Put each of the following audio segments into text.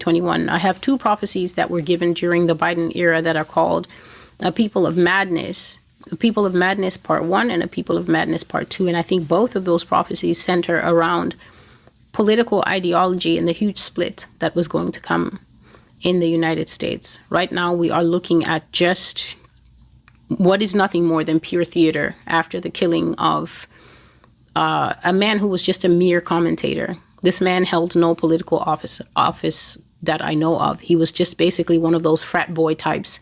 21. I have two prophecies that were given during the Biden era that are called A People of Madness. A People of Madness Part 1 and A People of Madness Part 2. And I think both of those prophecies center around political ideology and the huge split that was going to come in the United States. Right now, we are looking at just what is nothing more than pure theater after the killing of a man who was just a mere commentator. This man held no political office that I know of. He was just basically one of those frat boy types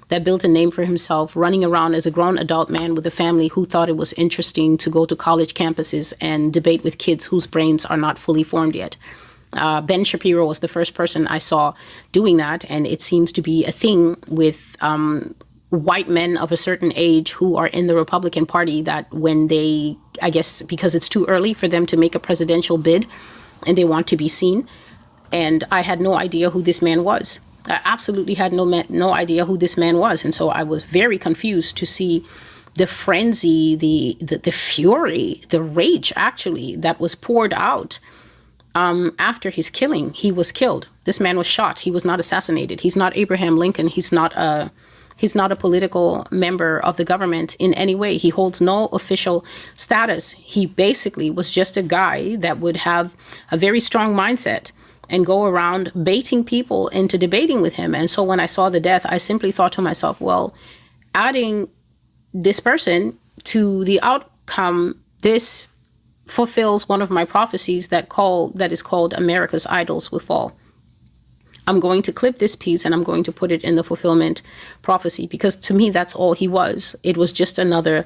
that built a name for himself, running around as a grown adult man with a family who thought it was interesting to go to college campuses and debate with kids whose brains are not fully formed yet. Ben Shapiro was the first person I saw doing that, and it seems to be a thing with white men of a certain age who are in the Republican Party, that when they, I guess because it's too early for them to make a presidential bid and they want to be seen. And I had no idea who this man was. I absolutely had no idea who this man was. And so I was very confused to see the frenzy, the fury, the rage, actually, that was poured out after his killing. He was killed. This man was shot. He was not assassinated. He's not Abraham Lincoln. He's not a political member of the government in any way. He holds no official status. He basically was just a guy that would have a very strong mindset and go around baiting people into debating with him. And so when I saw the death, I simply thought to myself, well, adding this person to the outcome, this fulfills one of my prophecies that is called America's Idols Will Fall. I'm going to clip this piece and I'm going to put it in the fulfillment prophecy, because to me, that's all he was. It was just another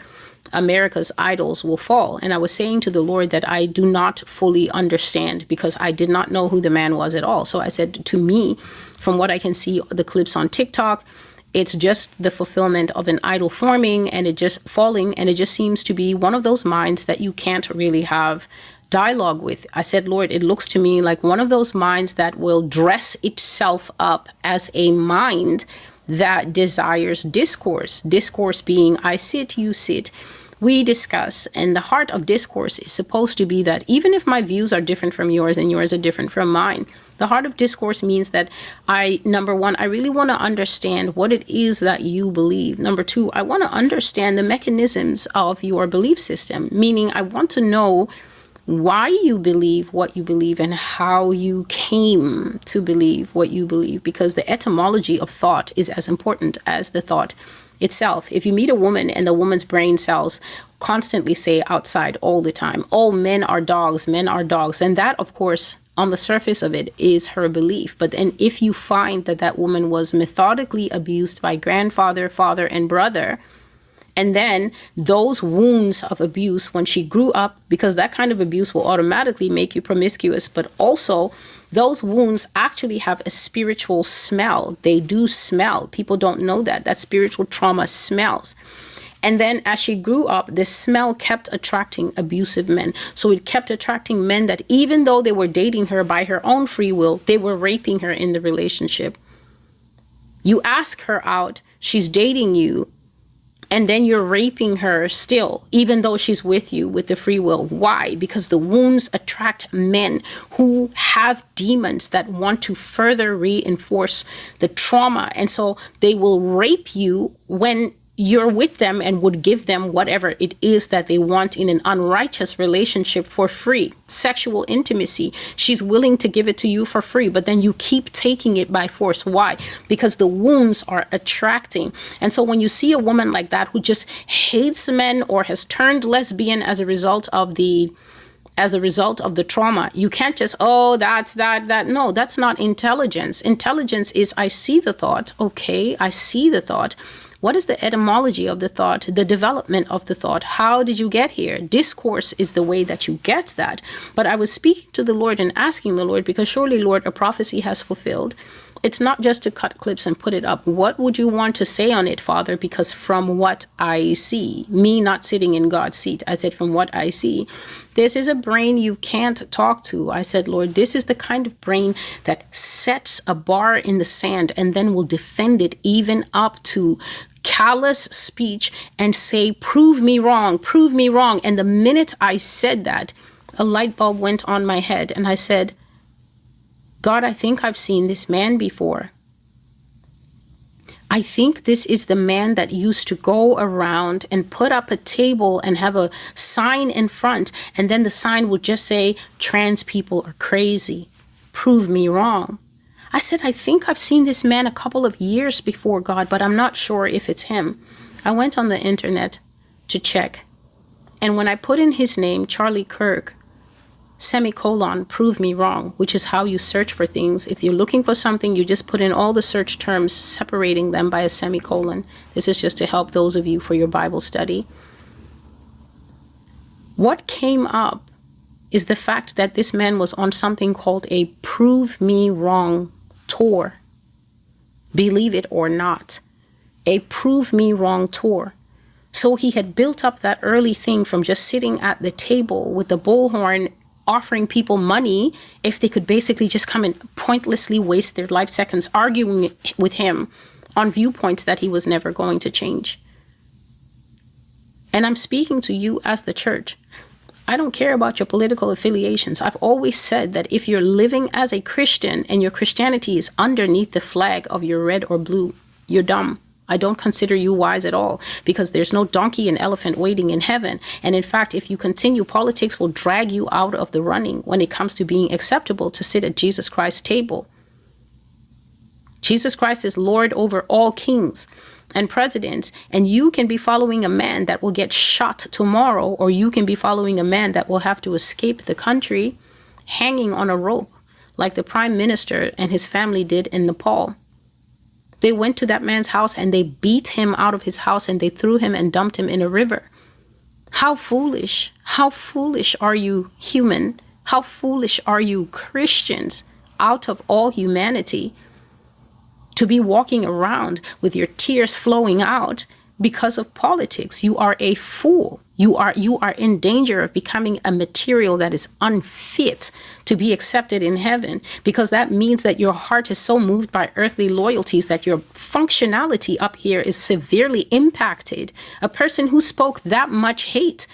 America's idols will fall. And I was saying to the Lord that I do not fully understand, because I did not know who the man was at all. So I said, to me, from what I can see, the clips on TikTok, it's just the fulfillment of an idol forming and it just falling. And it just seems to be one of those minds that you can't really have dialogue with. I said, Lord, it looks to me like one of those minds that will dress itself up as a mind that desires discourse. Discourse being, I sit, you sit, we discuss. And the heart of discourse is supposed to be that even if my views are different from yours and yours are different from mine, the heart of discourse means that number one, I really want to understand what it is that you believe. Number two, I want to understand the mechanisms of your belief system, meaning I want to know why you believe what you believe and how you came to believe what you believe, because the etymology of thought is as important as the thought itself. If you meet a woman and the woman's brain cells constantly say outside all the time, oh, men are dogs, and that, of course, on the surface of it is her belief. But then if you find that that woman was methodically abused by grandfather, father, and brother, and then those wounds of abuse when she grew up, because that kind of abuse will automatically make you promiscuous, but also those wounds actually have a spiritual smell. They do smell. People don't know that. That spiritual trauma smells. And then as she grew up, the smell kept attracting abusive men. So it kept attracting men that even though they were dating her by her own free will, they were raping her in the relationship. You ask her out, she's dating you, and then you're raping her still, even though she's with you with the free will. Why? Because the wounds attract men who have demons that want to further reinforce the trauma. And so they will rape you when you're with them and would give them whatever it is that they want in an unrighteous relationship for free. Sexual intimacy. She's willing to give it to you for free, but then you keep taking it by force. Why? Because the wounds are attracting. And so when you see a woman like that who just hates men or has turned lesbian as a result of the trauma, you can't just, oh, that's that. No, that's not intelligence. Intelligence is, I see the thought. Okay, I see the thought. What is the etymology of the thought, the development of the thought? How did you get here? Discourse is the way that you get that. But I was speaking to the Lord and asking the Lord, because surely, Lord, a prophecy has fulfilled. It's not just to cut clips and put it up. What would you want to say on it, Father? Because from what I see, me not sitting in God's seat, I said, from what I see, this is a brain you can't talk to. I said, Lord, this is the kind of brain that sets a bar in the sand and then will defend it even up to callous speech and say, prove me wrong, prove me wrong. And the minute I said that, a light bulb went on my head and I said, God, I think I've seen this man before. I think this is the man that used to go around and put up a table and have a sign in front, and then the sign would just say, trans people are crazy. Prove me wrong. I said, I think I've seen this man a couple of years before, God, but I'm not sure if it's him. I went on the internet to check. And when I put in his name, Charlie Kirk, semicolon, prove me wrong, which is how you search for things. If you're looking for something, you just put in all the search terms, separating them by a semicolon. This is just to help those of you for your Bible study. What came up is the fact that this man was on something called a Prove Me Wrong tour. Believe it or not, a Prove Me Wrong tour. So he had built up that early thing from just sitting at the table with the bullhorn, offering people money if they could basically just come and pointlessly waste their life seconds arguing with him on viewpoints that he was never going to change. And I'm speaking to you as the church. I don't care about your political affiliations. I've always said that if you're living as a Christian and your Christianity is underneath the flag of your red or blue, you're dumb. I don't consider you wise at all, because there's no donkey and elephant waiting in heaven. And in fact, if you continue, politics will drag you out of the running when it comes to being acceptable to sit at Jesus Christ's table. Jesus Christ is Lord over all kings and presidents, and you can be following a man that will get shot tomorrow, or you can be following a man that will have to escape the country hanging on a rope like the prime minister and his family did in Nepal. They went to that man's house and they beat him out of his house and they threw him and dumped him in a river. How foolish are you, human? How foolish are you, Christians, out of all humanity, to be walking around with your tears flowing out because of politics? You are a fool. You are in danger of becoming a material that is unfit to be accepted in heaven, because that means that your heart is so moved by earthly loyalties that your functionality up here is severely impacted. A person who spoke that much hate,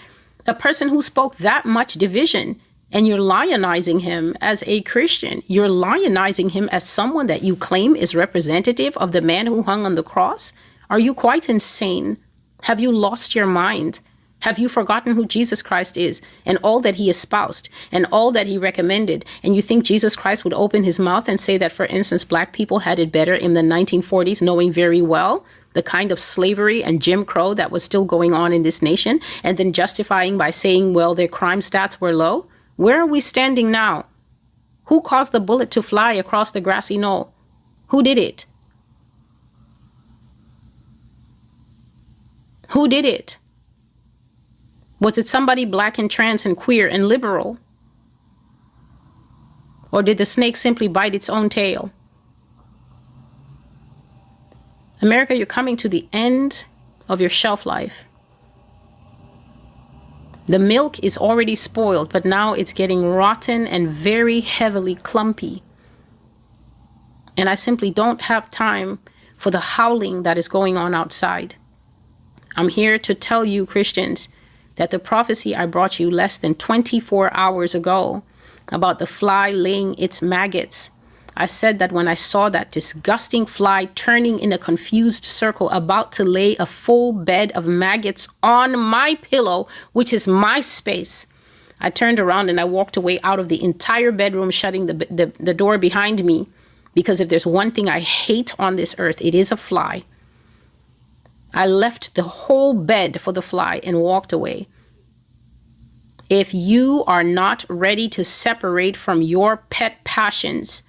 a person who spoke that much division, and you're lionizing him as a Christian. You're lionizing him as someone that you claim is representative of the man who hung on the cross. Are you quite insane? Have you lost your mind? Have you forgotten who Jesus Christ is and all that he espoused and all that he recommended? And you think Jesus Christ would open his mouth and say that, for instance, black people had it better in the 1940s, knowing very well the kind of slavery and Jim Crow that was still going on in this nation, and then justifying by saying, well, their crime stats were low? Where are we standing now? Who caused the bullet to fly across the grassy knoll? Who did it? Who did it? Was it somebody black and trans and queer and liberal? Or did the snake simply bite its own tail? America, you're coming to the end of your shelf life. The milk is already spoiled, but now it's getting rotten and very heavily clumpy. And I simply don't have time for the howling that is going on outside. I'm here to tell you, Christians, that the prophecy I brought you less than 24 hours ago about the fly laying its maggots, I said that when I saw that disgusting fly turning in a confused circle, about to lay a full bed of maggots on my pillow, which is my space, I turned around and I walked away out of the entire bedroom, shutting the door behind me, because if there's one thing I hate on this earth, it is a fly. I left the whole bed for the fly and walked away. If you are not ready to separate from your pet passions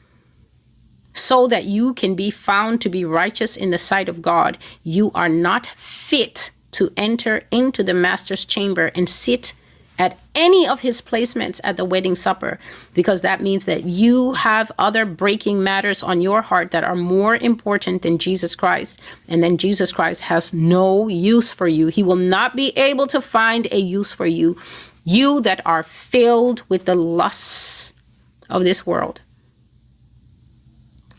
so that you can be found to be righteous in the sight of God, you are not fit to enter into the master's chamber and sit at any of his placements at the wedding supper, because that means that you have other breaking matters on your heart that are more important than Jesus Christ. And then Jesus Christ has no use for you. He will not be able to find a use for you. You that are filled with the lusts of this world.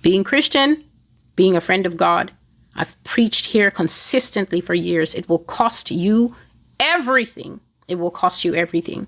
Being Christian, being a friend of God, I've preached here consistently for years. It will cost you everything. It will cost you everything.